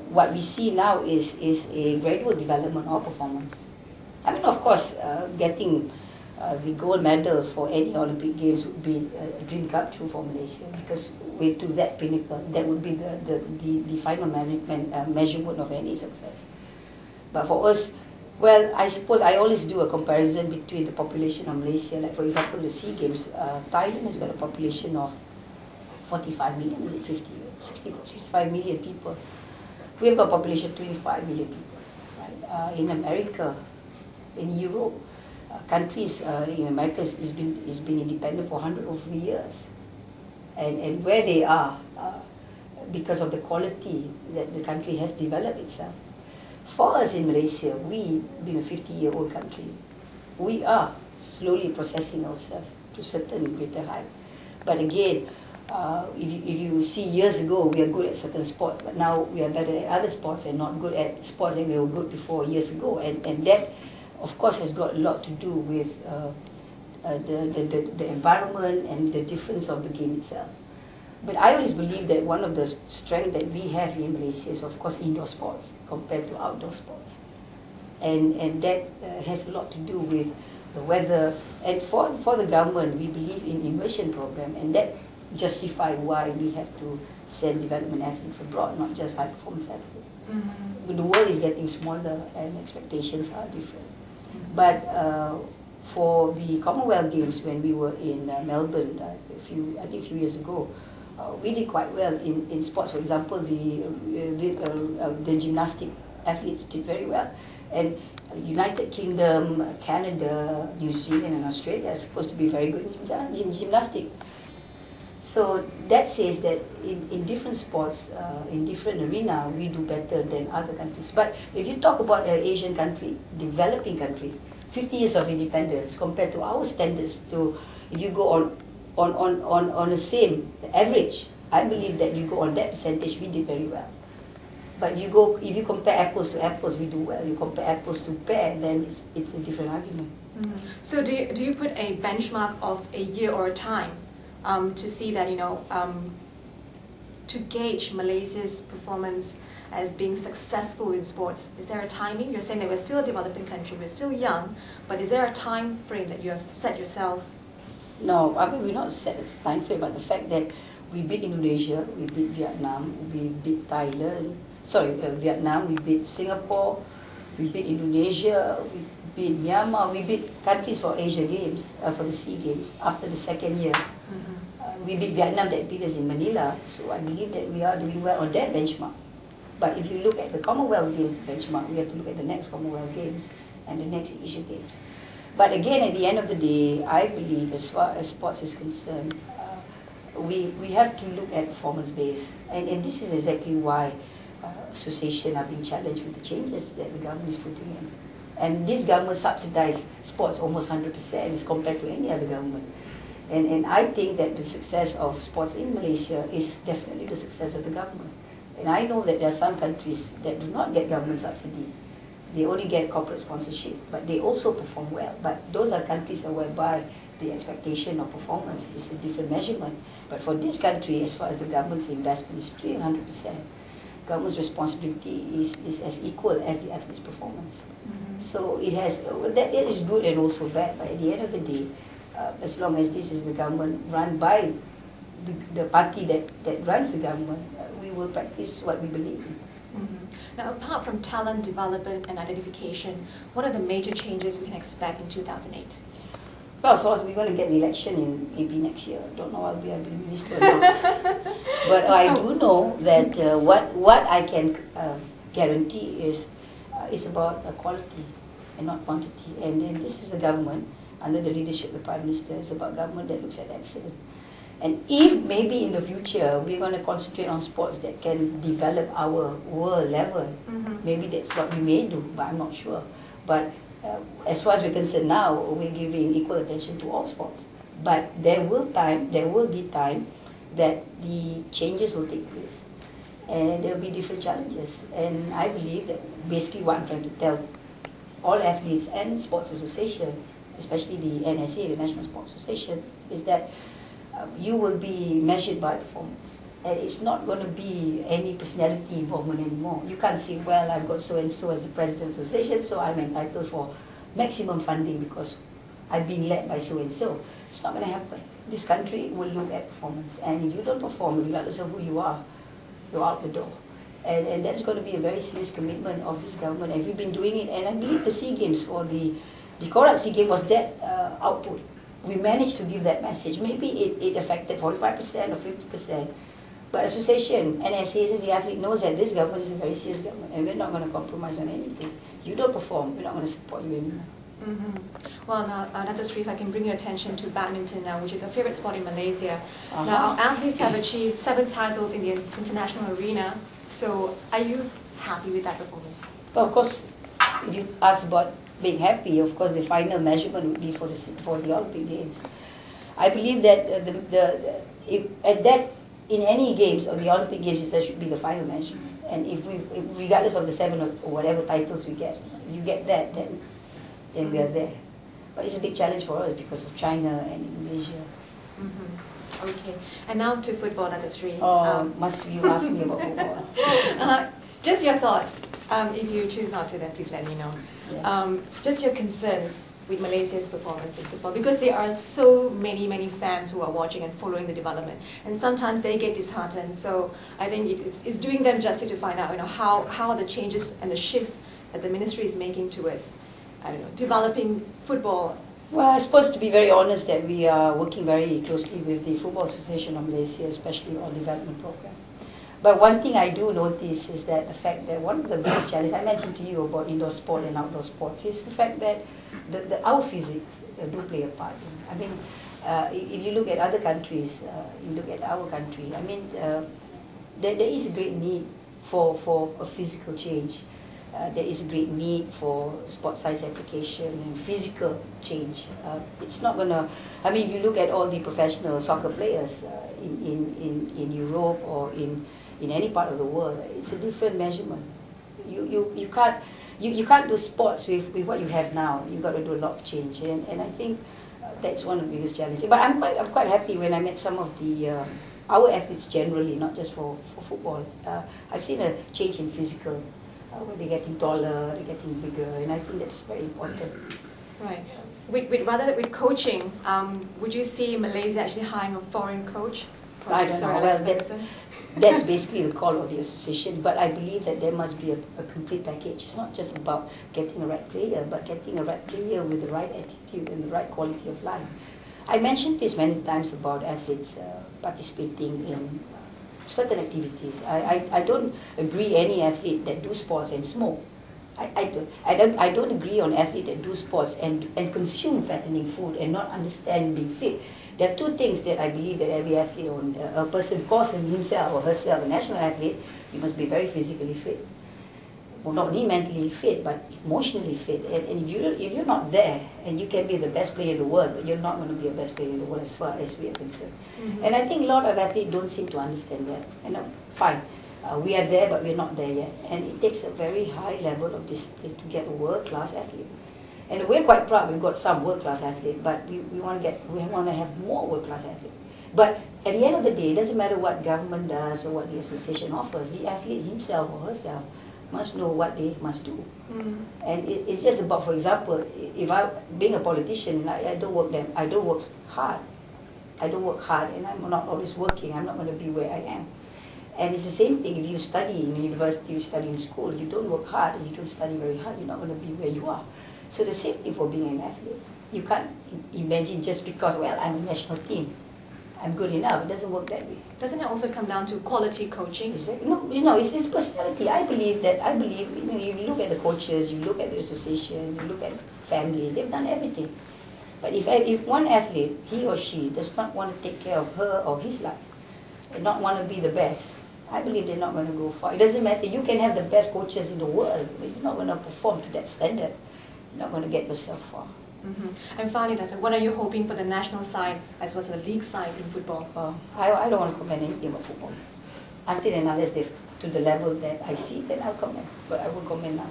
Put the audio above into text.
what we see now is a gradual development of performance. I mean, of course, getting the gold medal for any Olympic Games would be a dream come true for Malaysia, because we're to that pinnacle. That would be the final measurement of any success. But for us, well, I suppose I always do a comparison between the population of Malaysia. Like, for example, the SEA Games, Thailand has got a population of 45 million, is it 50, 60, 65 million people. We've got a population of 25 million people. Right? In America, in Europe, countries in America has been independent for 100 over years. And where they are, because of the quality that the country has developed itself. For us in Malaysia, we, being a 50-year-old country, we are slowly processing ourselves to certain greater height. But again, if you see years ago, we are good at certain sports, but now we are better at other sports and not good at sports that we were good before years ago. And that, of course, has got a lot to do with the environment and the difference of the game itself. But I always believe that one of the strengths that we have in Malaysia is, of course, indoor sports compared to outdoor sports. And that has a lot to do with the weather. And for the government, we believe in immersion program, and that justifies why we have to send development athletes abroad, not just high-performance athletes. Mm-hmm. The world is getting smaller and expectations are different. Mm-hmm. But for the Commonwealth Games, when we were in Melbourne I think a few years ago, we did quite well in sports. For example, the gymnastic athletes did very well. And United Kingdom, Canada, New Zealand and Australia are supposed to be very good in gymnastics. So that says that in different sports, in different arena, we do better than other countries. But if you talk about an Asian country, developing country, 50 years of independence compared to our standards, if you go on the same average, I believe that you go on that percentage, we did very well. But if you compare apples to apples, we do well. You compare apples to pear, then it's a different argument. Mm-hmm. So do you put a benchmark of a year or a time to see that, to gauge Malaysia's performance as being successful in sports? Is there a timing? You're saying that we're still a developing country, we're still young, but is there a time frame that you have set yourself? No, I mean, we're not set a time frame, but the fact that we beat Indonesia, we beat Vietnam, we beat Vietnam, we beat Singapore, we beat Indonesia, we beat Myanmar, we beat countries for Asia Games, for the SEA Games, after the second year. Mm-hmm. We beat Vietnam that beat us in Manila, so I believe that we are doing well on that benchmark. But if you look at the Commonwealth Games benchmark, we have to look at the next Commonwealth Games and the next Asia Games. But again, at the end of the day, I believe as far as sports is concerned, we have to look at performance base. And this is exactly why associations are being challenged with the changes that the government is putting in. And this government subsidizes sports almost 100% as compared to any other government. And I think that the success of sports in Malaysia is definitely the success of the government. And I know that there are some countries that do not get government subsidy. They only get corporate sponsorship, but they also perform well. But those are countries whereby the expectation of performance is a different measurement. But for this country, as far as the government's investment is 300%, government's responsibility is as equal as the athlete's performance. Mm-hmm. So it has, that is good and also bad. But at the end of the day, as long as this is the government run by the party that runs the government, we will practice what we believe in. Mm-hmm. Now, apart from talent development and identification, what are the major changes we can expect in 2008? Well, so we're going to get an election in maybe next year. I don't know I'll be minister or not. But I do know that what I can guarantee is it's about quality and not quantity. And then this is the government, under the leadership of the Prime Minister, it's about government that looks at excellence. And if maybe in the future we're going to concentrate on sports that can develop our world level, mm-hmm. maybe that's what we may do, but I'm not sure. But as far as we're concerned now, we're giving equal attention to all sports. But there will be time that the changes will take place. And there will be different challenges. And I believe that basically what I'm trying to tell all athletes and sports association, especially the NSA, the National Sports Association, is that you will be measured by performance. And it's not going to be any personality involvement anymore. You can't say, well, I've got so-and-so as the President's Association, so I'm entitled for maximum funding because I've been led by so-and-so. It's not going to happen. This country will look at performance. And if you don't perform, regardless of who you are, you're out the door. And that's going to be a very serious commitment of this government. And we've been doing it. And I believe the SEA Games for the Korat SEA Games was that output. We managed to give that message. Maybe it affected 45% or 50%. But association and association, the athlete knows that this government is a very serious government and we're not going to compromise on anything. You don't perform, we're not going to support you anymore. Well, now, Dr. Sri, if I can bring your attention to badminton now, which is a favorite sport in Malaysia. Now, our athletes have achieved 7 titles in the international arena. So, are you happy with that performance? Well, of course, if you ask about being happy, of course, the final measurement would be for the Olympic Games. I believe that in any games or the Olympic Games, that should be the final measurement. And if regardless of the 7 or whatever titles we get, if you get that, then we are there. But it's a big challenge for us because of China and Indonesia. Okay. And now to football, Dr. Sri. Must you ask me about football? Just your thoughts. If you choose not to, then please let me know. Yes. Just your concerns with Malaysia's performance in football, because there are so many fans who are watching and following the development, and sometimes they get disheartened. So I think it's doing them justice to find out, how are the changes and the shifts that the ministry is making towards, developing football. Well, I suppose, to be very honest, that we are working very closely with the Football Association of Malaysia, especially on development program. But one thing I do notice is that the fact that one of the biggest challenges, I mentioned to you about indoor sport and outdoor sports, is the fact that our physics do play a part. I mean, if you look at other countries, you look at our country, I mean, there is a great need for a physical change. There is a great need for sports science application and physical change. It's not going to, I mean, if you look at all the professional soccer players in Europe or in any part of the world, it's a different measurement. You can't do sports with what you have now. You've got to do a lot of change, and I think that's one of the biggest challenges. But I'm quite happy when I met some of our athletes generally, not just for football. I've seen a change in physical. Where they're getting taller, they're getting bigger, and I think that's very important. Right. With coaching, would you see Malaysia actually hiring a foreign coach? I don't know. Well, that's basically the call of the association, but I believe that there must be a complete package. It's not just about getting a right player, but getting a right player with the right attitude and the right quality of life. I mentioned this many times about athletes participating in certain activities. I don't agree any athlete that do sports and smoke. I don't agree on athletes that do sports and consume fattening food and not understand being fit. There are two things that I believe that every athlete, or a person calls himself or herself a national athlete, you must be very physically fit. Well, not only mentally fit, but emotionally fit. And if you're not there, and you can be the best player in the world, but you're not going to be the best player in the world as far as we are concerned. And I think a lot of athletes don't seem to understand that. Fine, we are there, but we're not there yet. And it takes a very high level of discipline to get a world-class athlete. And we're quite proud we've got some world-class athletes, but we want to have more world-class athletes. But at the end of the day, it doesn't matter what government does or what the association offers. The athlete himself or herself must know what they must do. And it's just about, for example, if being a politician, I don't work hard. I don't work hard, and I'm not always working. I'm not going to be where I am. And it's the same thing if you study in university, you study in school. You don't work hard and you don't study very hard, you're not going to be where you are. So the same thing for being an athlete. You can't imagine just because, well, I'm a national team, I'm good enough. It doesn't work that way. Doesn't it also come down to quality coaching? No, it's his personality. I believe you look at the coaches, you look at the association, you look at families, they've done everything. But if one athlete, he or she, does not want to take care of her or his life, and not want to be the best, I believe they're not going to go far. It doesn't matter. You can have the best coaches in the world, but if you're not going to perform to that standard, you're not going to get yourself far. And finally, Doctor, what are you hoping for the national side as well as the league side in football? I don't want to comment anything about football. Until and unless they're to the level that I see, then I'll comment. But I won't comment now.